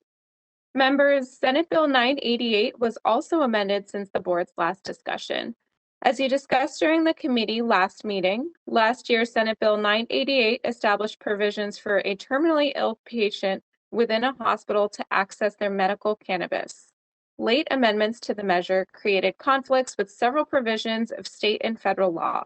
Members, Senate Bill 988 was also amended since the board's last discussion. As you discussed during the committee last meeting, last year Senate Bill 988 established provisions for a terminally ill patient within a hospital to access their medical cannabis. Late amendments to the measure created conflicts with several provisions of state and federal law.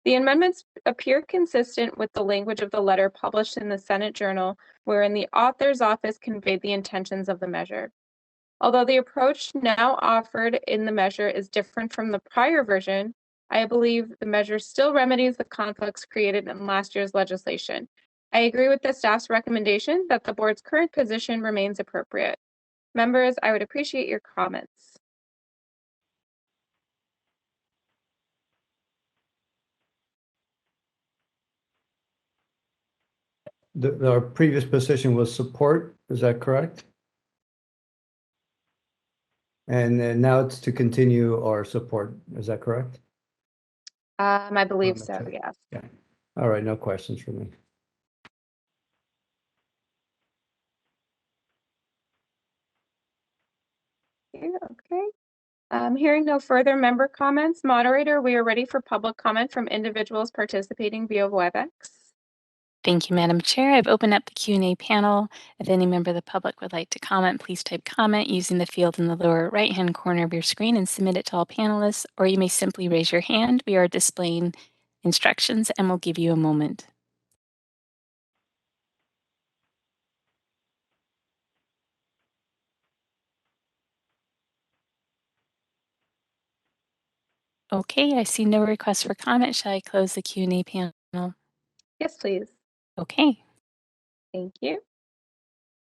The amendments appear consistent with the language of the letter published in the Senate Journal, wherein the author's office conveyed the intentions of the measure. Although the approach now offered in the measure is different from the prior version, I believe the measure still remedies the conflicts created in last year's legislation. I agree with the staff's recommendation that the board's current position remains appropriate. Members, I would appreciate your comments. Our previous position was support, is that correct? And then now it's to continue our support, is that correct? I believe so, yes. Yeah. All right, no questions for me. Okay. Hearing no further member comments, moderator, we are ready for public comment from individuals participating via Webex. Thank you, Madam Chair. I've opened up the Q&A panel. If any member of the public would like to comment, please type comment using the field in the lower right-hand corner of your screen and submit it to all panelists, or you may simply raise your hand. We are displaying instructions and we'll give you a moment. Okay, I see no requests for comment. Shall I close the Q&A panel? Yes, please. Okay. Thank you.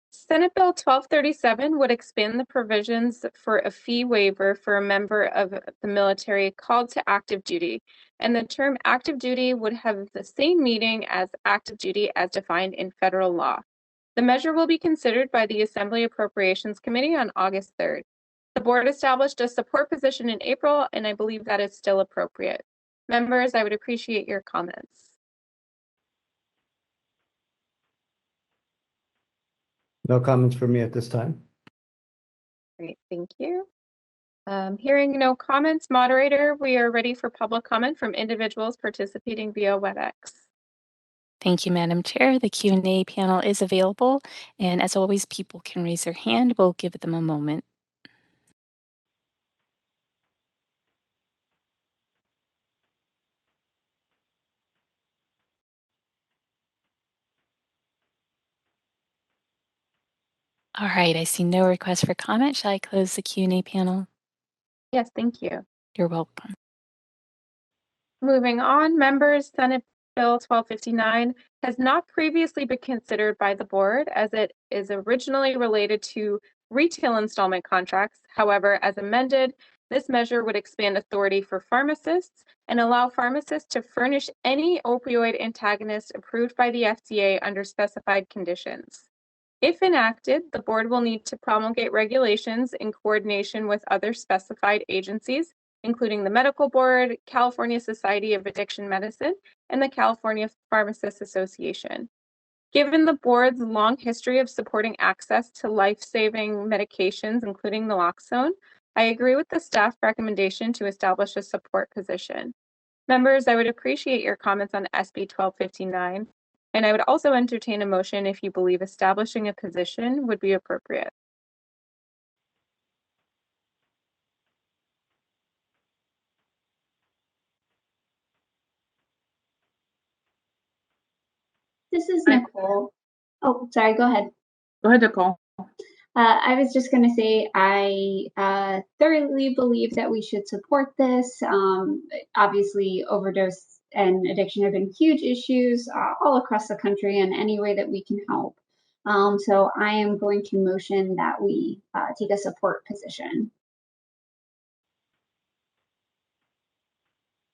Senate Bill 1237 would expand the provisions for a fee waiver for a member of the military called to active duty, and the term active duty would have the same meaning as active duty as defined in federal law. The measure will be considered by the Assembly Appropriations Committee on August 3rd. The board established a support position in April, and I believe that is still appropriate. Members, I would appreciate your comments. No comments for me at this time. Great, thank you. Hearing no comments, moderator, we are ready for public comment from individuals participating via Webex. Thank you, Madam Chair. The Q&A panel is available, and as always, people can raise their hand. We'll give them a moment. All right, I see no request for comment. Shall I close the Q&A panel? Yes, thank you. You're welcome. Moving on, members, Senate Bill 1259 has not previously been considered by the board as it is originally related to retail installment contracts. However, as amended, this measure would expand authority for pharmacists and allow pharmacists to furnish any opioid antagonist approved by the FDA under specified conditions. If enacted, the board will need to promulgate regulations in coordination with other specified agencies, including the Medical Board, California Society of Addiction Medicine, and the California Pharmacists Association. Given the board's long history of supporting access to life-saving medications, including naloxone, I agree with the staff recommendation to establish a support position. Members, I would appreciate your comments on SB 1259, and I would also entertain a motion if you believe establishing a position would be appropriate. This is Nicole. Oh, sorry, go ahead. Go ahead, Nicole. I was just going to say I thoroughly believe that we should support this. Obviously, overdose and addiction have been huge issues all across the country in any way that we can help. So I am going to motion that we take a support position.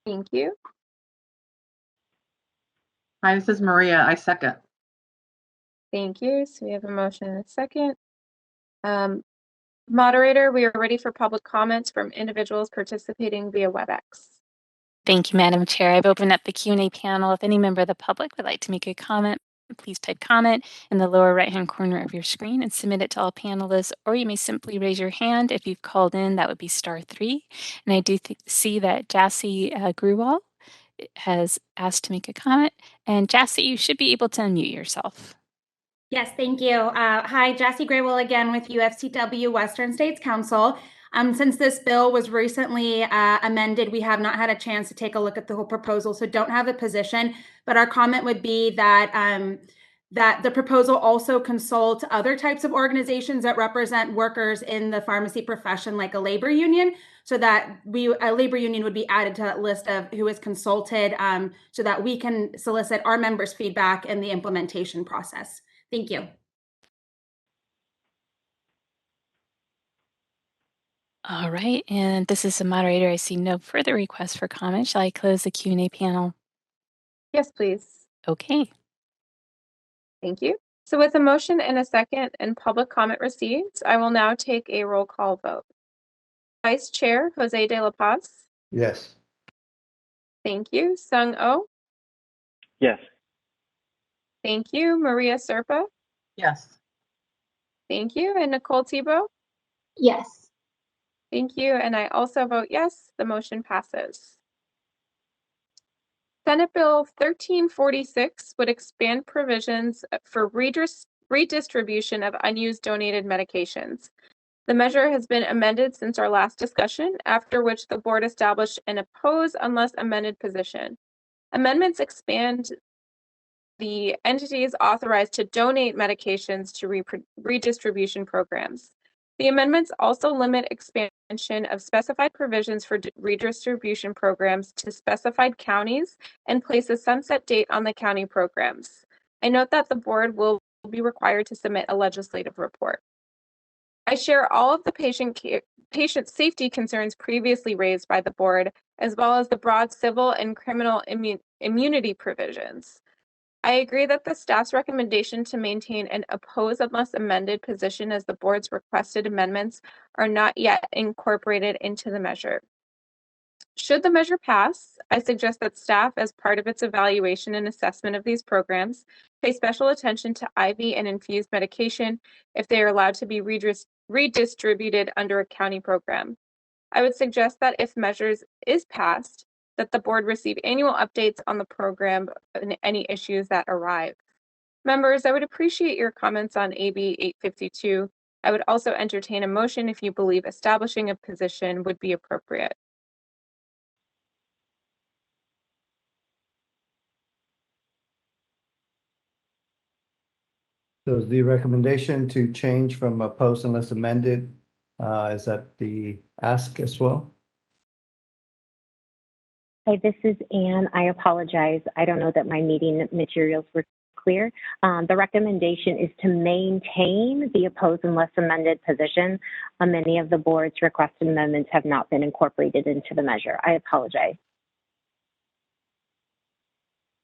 Thank you. Hi, this is Maria. I second. Thank you. So we have a motion and a second. Moderator, we are ready for public comments from individuals participating via Webex. Thank you, Madam Chair. I've opened up the Q&A panel. If any member of the public would like to make a comment, please type comment in the lower right-hand corner of your screen and submit it to all panelists, or you may simply raise your hand. If you've called in, that would be *3. And I do see that Jassy Gruwal has asked to make a comment. And Jassy, you should be able to unmute yourself. Yes, thank you. Hi, Jassy Graywell again with UFCW Western States Council. Since this bill was recently amended, we have not had a chance to take a look at the whole proposal, so don't have a position. But our comment would be that that the proposal also consult other types of organizations that represent workers in the pharmacy profession, like a labor union, so that a labor union would be added to that list of who is consulted, so that we can solicit our members' feedback in the implementation process. Thank you. All right, and this is the moderator. I see no further requests for comment. Shall I close the Q&A panel? Yes, please. Okay. Thank you. So with a motion and a second and public comment received, I will now take a roll call vote. Vice Chair Jose de la Paz. Yes. Thank you. Sung Oh. Yes. Thank you. Maria Serpa. Yes. Thank you. And Nicole Thibault. Yes. Thank you. And I also vote yes. The motion passes. Senate Bill 1346 would expand provisions for redistribution of unused donated medications. The measure has been amended since our last discussion, after which the board established an oppose unless amended position. Amendments expand the entities authorized to donate medications to redistribution programs. The amendments also limit expansion of specified provisions for redistribution programs to specified counties and place a sunset date on the county programs. I note that the board will be required to submit a legislative report. I share all of the patient safety concerns previously raised by the board, as well as the broad civil and criminal immunity provisions. I agree that the staff's recommendation to maintain an oppose unless amended position as the board's requested amendments are not yet incorporated into the measure. Should the measure pass, I suggest that staff, as part of its evaluation and assessment of these programs, pay special attention to IV and infused medication if they are allowed to be redistributed under a county program. I would suggest that if measures is passed, that the board receive annual updates on the program and any issues that arise. Members, I would appreciate your comments on AB 852. I would also entertain a motion if you believe establishing a position would be appropriate. So is the recommendation to change from oppose unless amended, is that the ask as well? Hey, this is Anne. I apologize. I don't know that my meeting materials were clear. The recommendation is to maintain the oppose unless amended position. Many of the board's requested amendments have not been incorporated into the measure. I apologize.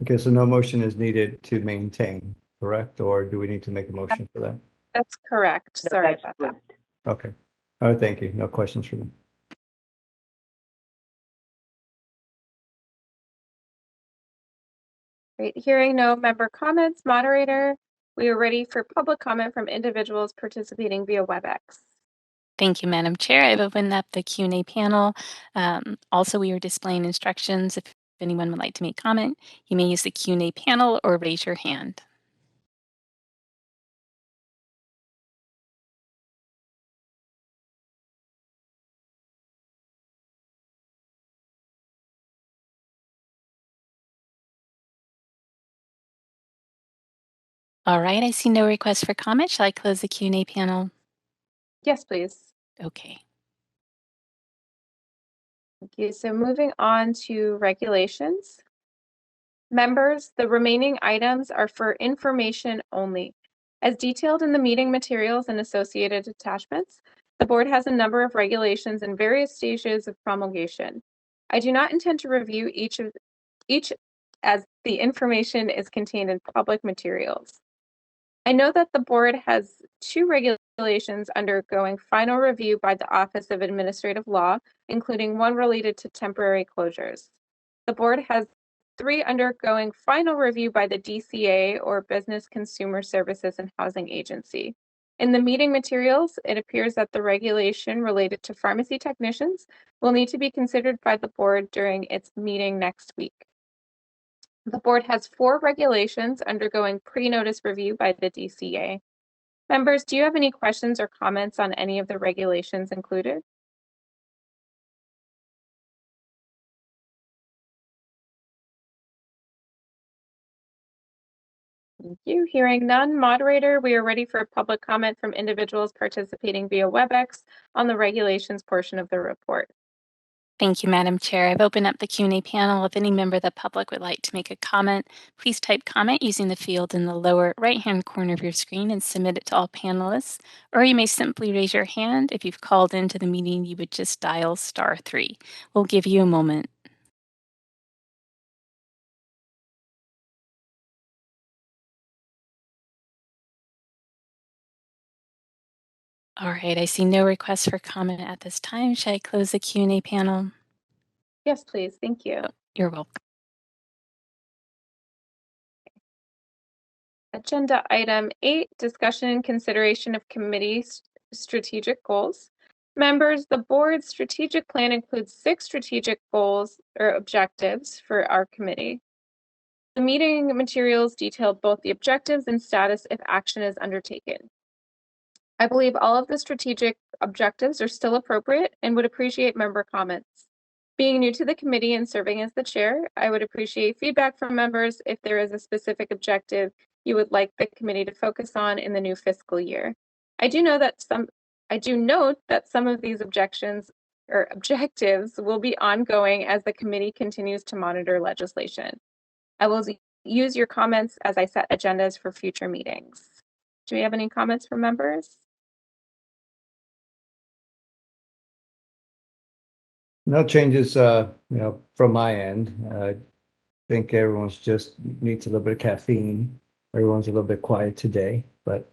Okay, so no motion is needed to maintain, correct? Or do we need to make a motion for that? That's correct. No, Sorry that's about correct. that. Okay. All right, thank you. No questions for me. Great. Hearing no member comments, moderator, we are ready for public comment from individuals participating via Webex. Thank you, Madam Chair. I've opened up the Q&A panel. Also, we are displaying instructions. If anyone would like to make comment, you may use the Q&A panel or raise your hand. All right, I see no requests for comment. Shall I close the Q&A panel? Yes, please. Okay. Thank you. So moving on to regulations. Members, the remaining items are for information only. As detailed in the meeting materials and associated attachments, the board has a number of regulations in various stages of promulgation. I do not intend to review each as the information is contained in public materials. I know that the board has 2 regulations undergoing final review by the Office of Administrative Law, including one related to temporary closures. The board has 3 undergoing final review by the DCA, or Business Consumer Services and Housing Agency. In the meeting materials, it appears that the regulation related to pharmacy technicians will need to be considered by the board during its meeting next week. The board has 4 regulations undergoing pre-notice review by the DCA. Members, do you have any questions or comments on any of the regulations included? Thank you. Hearing none, moderator, we are ready for public comment from individuals participating via Webex on the regulations portion of the report. Thank you, Madam Chair. I've opened up the Q&A panel. If any member of the public would like to make a comment, please type comment using the field in the lower right-hand corner of your screen and submit it to all panelists. Or you may simply raise your hand. If you've called into the meeting, you would just dial *3. We'll give you a moment. All right, I see no requests for comment at this time. Should I close the Q&A panel? Yes, please. Thank you. You're welcome. Agenda item 8, discussion and consideration of committee strategic goals. Members, the board's strategic plan includes 6 strategic goals or objectives for our committee. The meeting materials detailed both the objectives and status if action is undertaken. I believe all of the strategic objectives are still appropriate and would appreciate member comments. Being new to the committee and serving as the chair, I would appreciate feedback from members if there is a specific objective you would like the committee to focus on in the new fiscal year. I do note that some of these objectives will be ongoing as the committee continues to monitor legislation. I will use your comments as I set agendas for future meetings. Do we have any comments from members? No changes, from my end. I think everyone's just needs a little bit of caffeine. Everyone's a little bit quiet today, but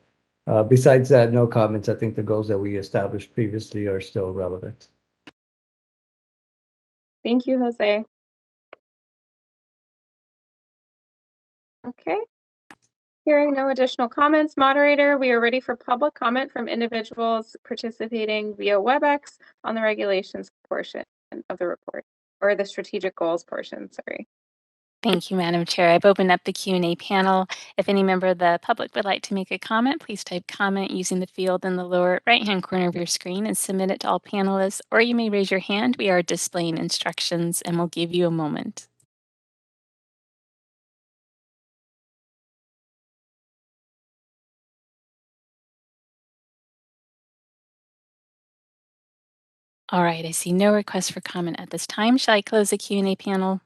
besides that, no comments. I think the goals that we established previously are still relevant. Thank you, Jose. Okay. Hearing no additional comments, moderator, we are ready for public comment from individuals participating via Webex on the regulations portion of the report, or the strategic goals portion, sorry. Thank you, Madam Chair. I've opened up the Q&A panel. If any member of the public would like to make a comment, please type comment using the field in the lower right-hand corner of your screen and submit it to all panelists, or you may raise your hand. We are displaying instructions and we'll give you a moment. All right, I see no requests for comment at this time. Shall I close the Q&A panel?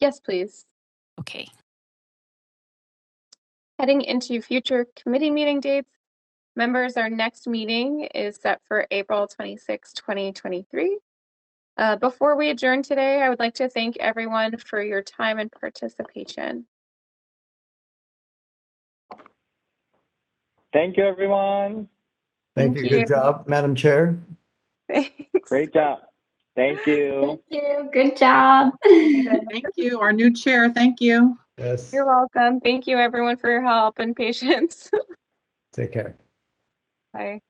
Yes, please. Okay. Heading into future committee meeting dates, members, our next meeting is set for April 26, 2023. Before we adjourn today, I would like to thank everyone for your time and participation. Thank you, everyone. Thank you. Good job, Madam Chair. Thanks. Great job. Thank you. Thank you. Good job. Thank you, our new chair. Thank you. Yes. You're welcome. Thank you, everyone, for your help and patience. Take care. Bye.